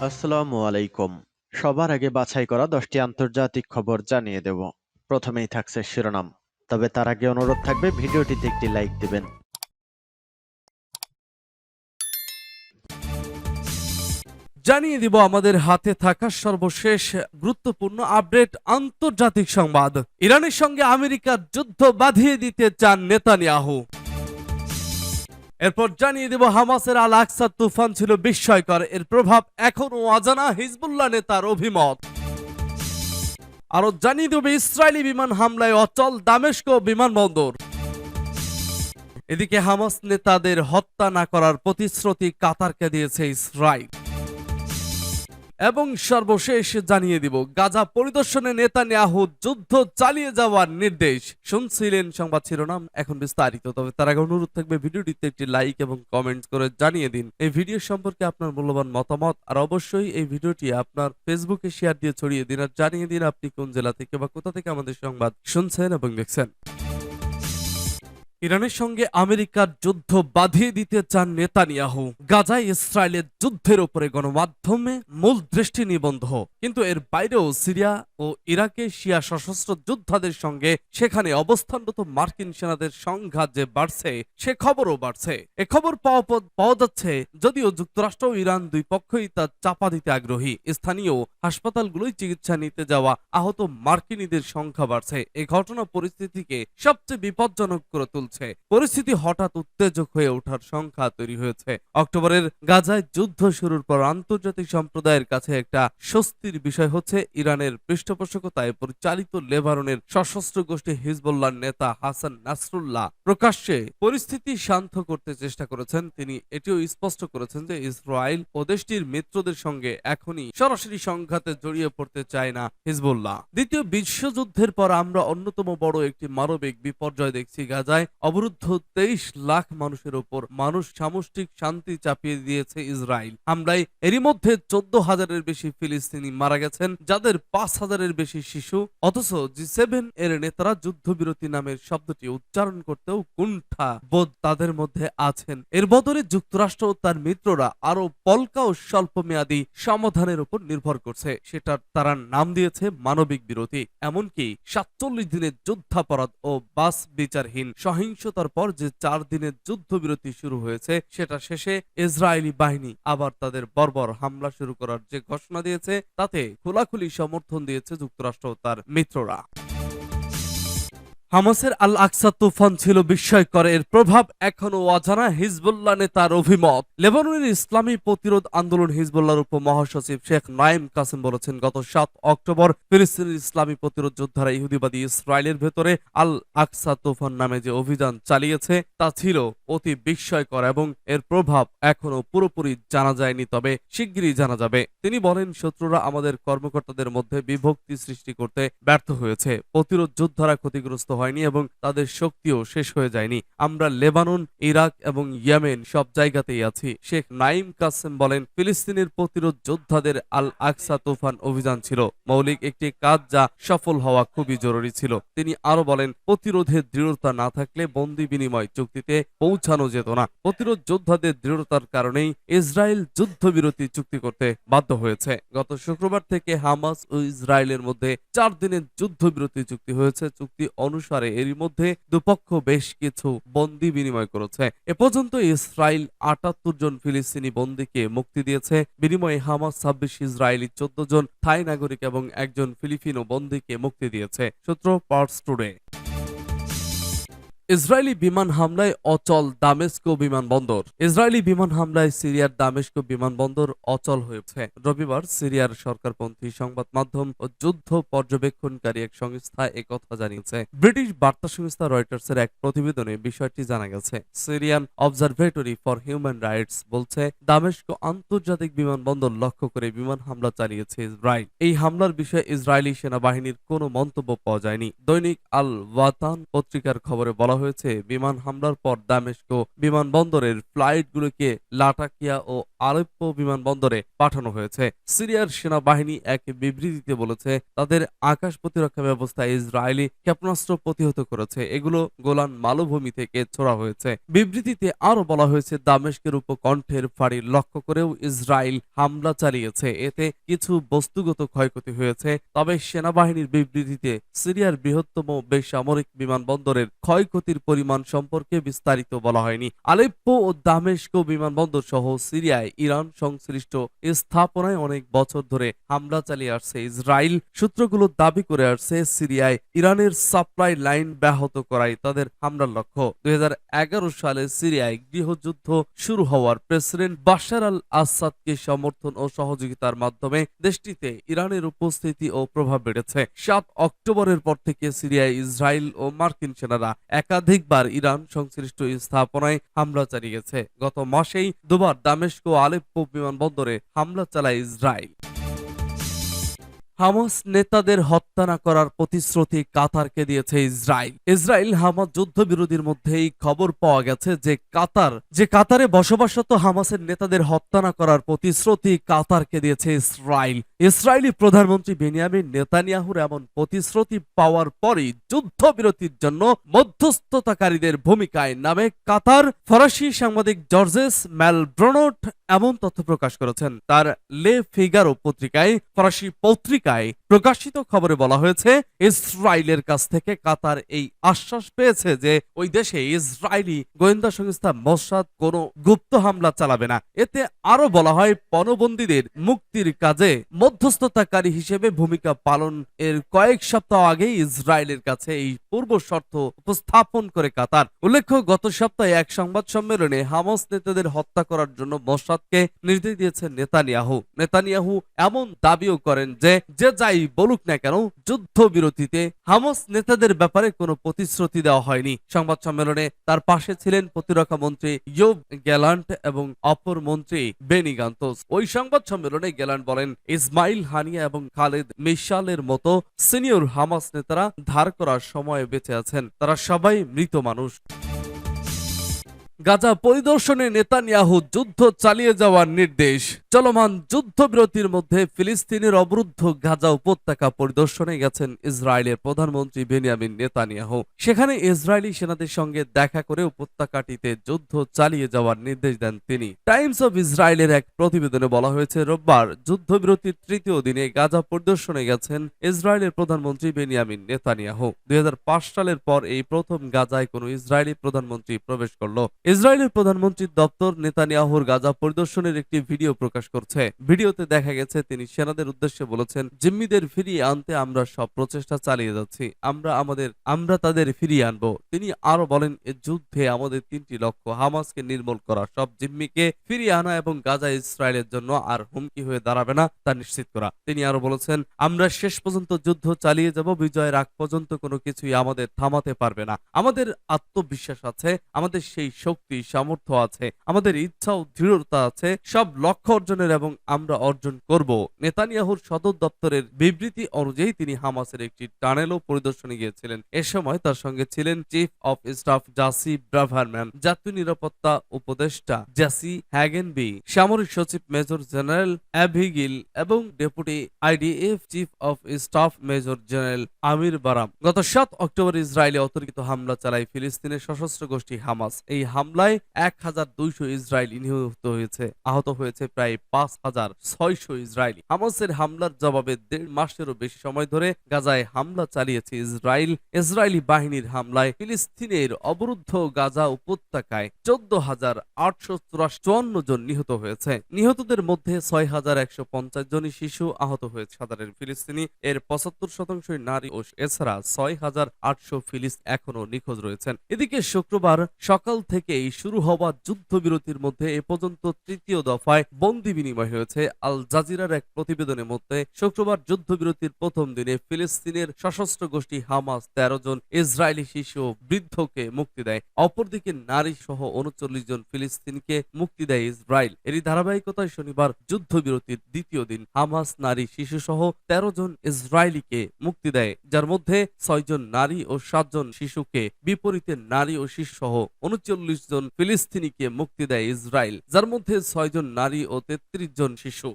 আসসালামু আলাইকুম। সবার আগে বাছাই করা 10টি আন্তর্জাতিক খবর জানিয়ে দেব। প্রথমেই থাকছে শিরোনাম। তবে তার আগে অনুরোধ থাকবে ভিডিওটিতে একটি লাইক দিবেন। জানিয়ে দিব আমাদের হাতে থাকা সর্বশেষ গুরুত্বপূর্ণ আপডেট আন্তর্জাতিক সংবাদ। ইরানের সঙ্গে আমেরিকার যুদ্ধ বাঁধিয়ে দিতে চান নেতানিয়াহু। এরপর জানিয়ে দেব হামাসের আল আকসা তুফান ছিল বিস্ময়কর, এর প্রভাব এখনো অজানা, হিজবুল্লাহ নেতার অভিমত। আরো জানিয়ে দেব ইসরায়েলি বিমান হামলায় অচল দামেস্ক বিমানবন্দর। এদিকে হামাস নেতাদের হত্যা না করার প্রতিশ্রুতি কাতারকে দিয়েছে ইসরায়েল। এবং সর্বশেষ জানিয়ে দিব গাজা পরিদর্শনে নেতানিয়াহু যুদ্ধ চালিয়ে যাওয়ার নির্দেশ। শুনছিলেন সংবাদ শিরোনাম, এখন বিস্তারিত। তবে তার আগে অনুরোধ থাকবে ভিডিওটিতে একটি লাইক এবং কমেন্টস করে জানিয়ে দিন এই ভিডিও সম্পর্কে আপনার মূল্যবান মতামত, আর অবশ্যই এই ভিডিওটি আপনার ফেসবুকে শেয়ার দিয়ে ছড়িয়ে দিন, আর জানিয়ে দিন আপনি কোন জেলা থেকে বা কোথা থেকে আমাদের সংবাদ শুনছেন এবং দেখছেন। ইরানের সঙ্গে আমেরিকার যুদ্ধ বাঁধিয়ে দিতে চান নেতানিয়াহু। গাজায় ইসরায়েলের যুদ্ধের উপরে গণমাধ্যমে মূল দৃষ্টি নিবন্ধ, কিন্তু এর বাইরেও সিরিয়া ও ইরাকে শিয়া সশস্ত্র যোদ্ধাদের সঙ্গে সেখানে অবস্থানরত মার্কিন সেনাদের সংঘাত যে বাড়ছে, সে খবরও বাড়ছে। এ খবর পাওয়া যাচ্ছে যদিও যুক্তরাষ্ট্র ও ইরান দুই পক্ষই তা চাপা দিতে আগ্রহী। স্থানীয় হাসপাতালগুলোই চিকিৎসা নিতে যাওয়া আহত মার্কিনীদের সংখ্যা বাড়ছে। এই ঘটনা পরিস্থিতিকে সবচেয়ে বিপজ্জনক করে তুলছে। পরিস্থিতি হঠাৎ উত্তেজক হয়ে ওঠার সংখ্যা তৈরি হয়েছে। অক্টোবরের গাজায় যুদ্ধ শুরুর পর আন্তর্জাতিক সম্প্রদায়ের কাছে একটা স্বস্তির বিষয় হচ্ছে ইরানের পৃষ্ঠপোষকতায় পরিচালিত লেবাননের সশস্ত্র গোষ্ঠী হিজবুল্লাহর নেতা হাসান নাসরুল্লাহ প্রকাশ্যে পরিস্থিতি শান্ত করতে চেষ্টা করেছেন। তিনি এটিও স্পষ্ট করেছেন যে ইসরায়েল ও দেশটির মিত্রদের সঙ্গে এখনই সরাসরি সংঘাতে জড়িয়ে পড়তে চায় না হিজবুল্লাহ। দ্বিতীয় বিশ্বযুদ্ধের পর আমরা অন্যতম বড় একটি মানবিক বিপর্যয় দেখছি। গাজায় অবরুদ্ধ 23 লাখ মানুষের উপর সামষ্টিক শান্তি চাপিয়ে দিয়েছে ইসরায়েল হামলায়। এরই মধ্যে 14,000-এর বেশি ফিলিস্তিনি মারা গেছেন, যাদের 5,000-এর বেশি শিশু। অথচ G7 এর নেতারা যুদ্ধবিরতি নামের শব্দটি উচ্চারণ করতেও কুণ্ঠা বোধ তাদের মধ্যে আছেন। এর বদলে যুক্তরাষ্ট্র ও তার মিত্ররা আরো পলকা ও স্বল্পমেয়াদী সমাধানের উপর নির্ভর করছে। সেটার তারা নাম দিয়েছে মানবিক বিরতি। এমনকি 47 দিনের যুদ্ধাপরাধ ও বাস বিচারহীন সহিংসতার পর যে 4 দিনের যুদ্ধবিরতি শুরু হয়েছে, সেটা শেষে ইসরায়েলি বাহিনী আবার তাদের বর্বর হামলা শুরু করার যে ঘোষণা দিয়েছে, তাতে খোলাখুলি সমর্থন দিয়েছে যুক্তরাষ্ট্র ও তার মিত্ররা। হামাসের আল আকসা তুফান ছিল বিস্ময়কর, এর প্রভাব এখনো অজানা, হিজবুল্লাহ নেতার অভিমত। লেবাননের ইসলামী প্রতিরোধ আন্দোলন হিজবুল্লাহর উপমহাসচিব শেখ নাইম কাসেম বলেছেন, গত 7 অক্টোবর ফিলিস্তিনের ইসলামী প্রতিরোধ যোদ্ধারা ইহুদিবাদী ইসরায়েলের ভেতরে আল আকসা তুফান নামে যে অভিযান চালিয়েছে তা ছিল অতি বিস্ময়কর এবং এর প্রভাব এখনো পুরোপুরি জানা যায়নি, তবে শিগগিরই জানা যাবে। তিনি বলেন, শত্রুরা আমাদের কর্মকর্তাদের মধ্যে বিভক্তি সৃষ্টি করতে ব্যর্থ হয়েছে। প্রতিরোধ যোদ্ধারা ক্ষতিগ্রস্ত হয়নি এবং তাদের শক্তিও শেষ হয়ে যায়নি। আমরা লেবানন, ইরাক এবং ইয়েমেন সব জায়গাতেই আছি। শেখ নাইম কাসেম বলেন, ফিলিস্তিনের প্রতিরোধ যোদ্ধাদের আল আকসা তুফান অভিযান ছিল মৌলিক একটি কাজ, যা সফল হওয়া খুবই জরুরি ছিল। তিনি আরো বলেন, প্রতিরোধের দৃঢ়তা না থাকলে বন্দি বিনিময় চুক্তিতে পৌঁছানো যেত না। প্রতিরোধ যোদ্ধাদের দৃঢ়তার কারণেই ইসরায়েল যুদ্ধবিরতি চুক্তি করতে বাধ্য হয়েছে। গত শুক্রবার থেকে হামাস ও ইসরায়েলের মধ্যে 4 দিনের যুদ্ধবিরতি চুক্তি হয়েছে। চুক্তি অনুসারে এরই মধ্যে দুপক্ষ বেশ কিছু বন্দি বিনিময় করেছে। এ পর্যন্ত ইসরায়েল 78 জন ফিলিস্তিনি বন্দীকে মুক্তি দিয়েছে। বিনিময়ে হামাস 26 ইসরায়েলি, 14 জন থাই নাগরিক এবং একজন ফিলিপিনো বন্দীকে মুক্তি দিয়েছে। সূত্র পার্টস টুডে। ইসরায়েলি বিমান হামলায় অচল দামেস্ক বিমানবন্দর। ইসরায়েলি বিমান হামলায় সিরিয়ার দামেস্ক বিমানবন্দর অচল হয়েছে। রবিবার সিরিয়ার সরকারপন্থী সংবাদ মাধ্যম ও যুদ্ধ পর্যবেক্ষণকারী এক সংস্থা একথা জানিয়েছে। ব্রিটিশ বার্তা সংস্থা রয়টার্সের এক প্রতিবেদনে বিষয়টি জানা গেছে। Syrian observatory for human rights বলছে, দামেস্ক আন্তর্জাতিক বিমানবন্দর লক্ষ্য করে বিমান হামলা চালিয়েছে ইসরায়েল। এই হামলার বিষয়ে ইসরায়েলি সেনাবাহিনীর কোনো মন্তব্য পাওয়া যায়নি। দৈনিক আল ওয়াতান পত্রিকার খবরে বলা হয়েছে, বিমান হামলার পর দামেস্ক বিমানবন্দরের ফ্লাইটগুলোকে লাটাকিয়া ও আলেপ্পো বিমানবন্দরে পাঠানো হয়েছে। সিরিয়ার সেনাবাহিনী এক বিবৃতিতে বলেছে তাদের আকাশ প্রতিরক্ষা ব্যবস্থা ইসরায়েলি ক্ষেপণাস্ত্র প্রতিহত করেছে, এগুলো গোলান মালভূমি থেকে ছোড়া হয়েছে। বিবৃতিতে আরো বলা হয়েছে দামেস্কের উপকণ্ঠের ফাঁড়ি লক্ষ্য করেও ইসরায়েল হামলা চালিয়েছে, এতে কিছু বস্তুগত ক্ষয়ক্ষতি হয়েছে। তবে সেনাবাহিনীর বিবৃতিতে সিরিয়ার বৃহত্তম বেসামরিক বিমানবন্দরের ক্ষয়ক্ষতির পরিমাণ সম্পর্কে বিস্তারিত বলা হয়নি। আলেপ্পো ও দামেস্ক বিমানবন্দর সহ সিরিয়ায় ইরান সংশ্লিষ্ট স্থাপনায় অনেক বছর ধরে হামলা চালিয়ে আসছে ইসরায়েল। সূত্রগুলো দাবি করে আসছে সিরিয়ায় ইরানের সাপ্লাই লাইন ব্যাহত করাই তাদের হামলার লক্ষ্য। 2011 সালে সিরিয়ায় গৃহযুদ্ধ শুরু হওয়ার প্রেসিডেন্ট বাশার আল আসাদকে সমর্থন ও সহযোগিতার মাধ্যমে দেশটিতে ইরানের উপস্থিতি ও প্রভাব বেড়েছে। 7 অক্টোবরের পর থেকে সিরিয়ায় ইসরায়েল ও মার্কিন সেনারা একাধিকবার ইরান সংশ্লিষ্ট স্থাপনায় হামলা চালিয়েছে। গত মাসেই দুবার দামেস্ক ও আলেপ্পো বিমানবন্দরে হামলা চালায় ইসরায়েল। হামাস নেতাদের হত্যা না করার প্রতিশ্রুতি কাতারকে দিয়েছে ইসরায়েল। ইসরায়েল হামাস যুদ্ধবিরোধীর মধ্যে এই খবর পাওয়া গেছে যে কাতারে বসবাসরত হামাসের নেতাদের হত্যা না করার প্রতিশ্রুতি কাতারকে দিয়েছে ইসরায়েল। ইসরায়েলি প্রধানমন্ত্রী বেনিয়ামিন নেতানিয়াহুর এমন প্রতিশ্রুতি পাওয়ার পরই যুদ্ধবিরতির জন্য মধ্যস্থতাকারীদের ভূমিকায় নামে কাতার। ফরাসি সাংবাদিক জর্জেস ম্যালব্রনট এমন তথ্য প্রকাশ করেছেন। তার লে ফিগারো পত্রিকায় ফরাসি পত্রিকায় প্রকাশিত খবরে বলা হয়েছে ইসরায়েলের কাছ থেকে কাতার এই আশ্বাস পেয়েছে যে ওই দেশে ইসরায়েলি গোয়েন্দা সংস্থা মোসাদ কোনো গুপ্ত হামলা চালাবে না। এতে আরো বলা হয় পণবন্দীদের মুক্তির কাজে মধ্যস্থতাকারী হিসেবে ভূমিকা পালন এর কয়েক সপ্তাহ আগেই ইসরায়েলের কাছে এই পূর্ব শর্ত উপস্থাপন করে কাতার। উল্লেখ্য, গত সপ্তাহে এক সংবাদ সম্মেলনে হামাস নেতাদের হত্যা করার জন্য মোসাদকে নির্দেশ দিয়েছেন নেতানিয়াহু এমন দাবিও করেন যে যাই বলুক না কেন যুদ্ধবিরতিতে হামাস নেতাদের ব্যাপারে কোনো প্রতিশ্রুতি দেওয়া হয়নি। সংবাদ সম্মেলনে তার পাশে ছিলেন প্রতিরক্ষা মন্ত্রী ইয়োব গ্যালান্ট এবং অপর মন্ত্রী বেনি গান্তোস। ওই সংবাদ সম্মেলনে গ্যালান্ট বলেন ইসমাইল হানিয়া এবং খালেদ মিশালের মতো সিনিয়র হামাস নেতারা ধার করার সময় বেঁচে আছেন, তারা সবাই মৃত মানুষ। গাজা পরিদর্শনে নেতানিয়াহু যুদ্ধ চালিয়ে যাওয়ার নির্দেশ। চলমান যুদ্ধবিরতির মধ্যে ফিলিস্তিনের অবরুদ্ধ গাজা উপত্যকা পরিদর্শনে গেছেন ইসরায়েলের প্রধানমন্ত্রী বেনিয়ামিন নেতানিয়াহু। সেখানে ইসরায়েলি সেনাদের সঙ্গে দেখা করে উপত্যকাটিতে যুদ্ধ চালিয়ে যাওয়ার নির্দেশ দেন তিনি। টাইমস অব ইসরায়েলের এক প্রতিবেদনে বলা হয়েছে রোববার যুদ্ধবিরতির তৃতীয় দিনে গাজা পরিদর্শনে গেছেন ইসরায়েলের প্রধানমন্ত্রী বেনিয়ামিন নেতানিয়াহু। 2005 সালের পর এই প্রথম গাজায় কোনো ইসরায়েলি প্রধানমন্ত্রী প্রবেশ করল। ইসরায়েলের প্রধানমন্ত্রীর দপ্তর নেতানিয়াহুর গাজা পরিদর্শনের একটি ভিডিও প্রকাশ করছে। ভিডিওতে দেখা গেছে তিনি সেনাদের উদ্দেশ্যে বলেছেন, জিম্মিদের ফিরিয়ে আনতে আমরা সব প্রচেষ্টা চালিয়ে যাচ্ছি, আমরা তাদের ফিরিয়ে আনবো। তিনি আরো বলেন, এ যুদ্ধে আমাদের 3টি লক্ষ্য: হামাসকে নির্মূল করা, সব জিম্মিকে ফিরিয়ে আনা এবং গাজা ইসরায়েলের জন্য আর হুমকি হয়ে দাঁড়াবে না তা নিশ্চিত করা। তিনি আরো বলেছেন, আমরা শেষ পর্যন্ত যুদ্ধ চালিয়ে যাব, বিজয়ের আগ পর্যন্ত কোনো কিছুই আমাদের থামাতে পারবে না। আমাদের আত্মবিশ্বাস আছে, আমাদের সেই শক্তি সামর্থ্য আছে, আমাদের ইচ্ছা ও দৃঢ়তা আছে সব লক্ষ্য অর্জনের এবং আমরা অর্জন করব। নেতানিয়াহুর সদর দপ্তরের বিবৃতি অনুযায়ী তিনি হামাসের একটি টানেলও পরিদর্শনে গিয়েছিলেন। এ সময় তার সঙ্গে ছিলেন চিফ অফ স্টাফ জাসি ব্রাভারম্যান, জাতীয় নিরাপত্তা উপদেষ্টা জেসি হ্যাগেনবি, সামরিক সচিব মেজর জেনারেল অ্যাভিগিল এবং deputy IDF chief of staff major general Amir Baram. গত 7 অক্টোবর ইসরায়েলে অতর্কিত হামলা চালায় ফিলিস্তিনের সশস্ত্র গোষ্ঠী হামাস। এই হামলায় 1200 ইসরায়েলি নিহত হয়েছে, আহত হয়েছে প্রায় 5600 ইসরায়েলি। হামাসের হামলার জবাবে 1.5 মাসেরও বেশি সময় ধরে গাজায় হামলা চালিয়েছে ইসরায়েল। ইসরায়েলি বাহিনীর হামলায় ফিলিস্তিনের অবরুদ্ধ গাজা উপত্যকায় 14,854 জন নিহত হয়েছে। নিহতদের মধ্যে 6,150 জনই শিশু, আহত হয়েছে সাধারণ ফিলিস্তিনি। এর 75% নারী ও এছাড়া 6,800 ফিলিস্তিনি এখনো নিখোঁজ রয়েছেন। এদিকে শুক্রবার সকাল থেকেই শুরু হওয়া যুদ্ধবিরতির মধ্যে এ পর্যন্ত তৃতীয় দফায় বন্দী নজরবন্দি বিনিময় হয়েছে। আল জাজিরার এক প্রতিবেদনের মধ্যে শুক্রবার যুদ্ধবিরতির প্রথম দিনে ফিলিস্তিনের সশস্ত্র গোষ্ঠী হামাস 13 জন ইসরায়েলি শিশু ও বৃদ্ধকে মুক্তি দেয়। অপরদিকে নারী সহ 39 জন ফিলিস্তিনকে মুক্তি দেয় ইসরায়েল। এরই ধারাবাহিকতায় শনিবার যুদ্ধবিরতির দ্বিতীয় দিন হামাস নারী শিশু সহ 13 জন ইসরায়েলিকে মুক্তি দেয়, যার মধ্যে 6 জন নারী ও 7 জন শিশুকে। বিপরীতে নারী ও শিশু সহ 39 জন ফিলিস্তিনিকে মুক্তি দেয় ইসরায়েল, যার মধ্যে 6 জন নারী ও 33 জন শিশু।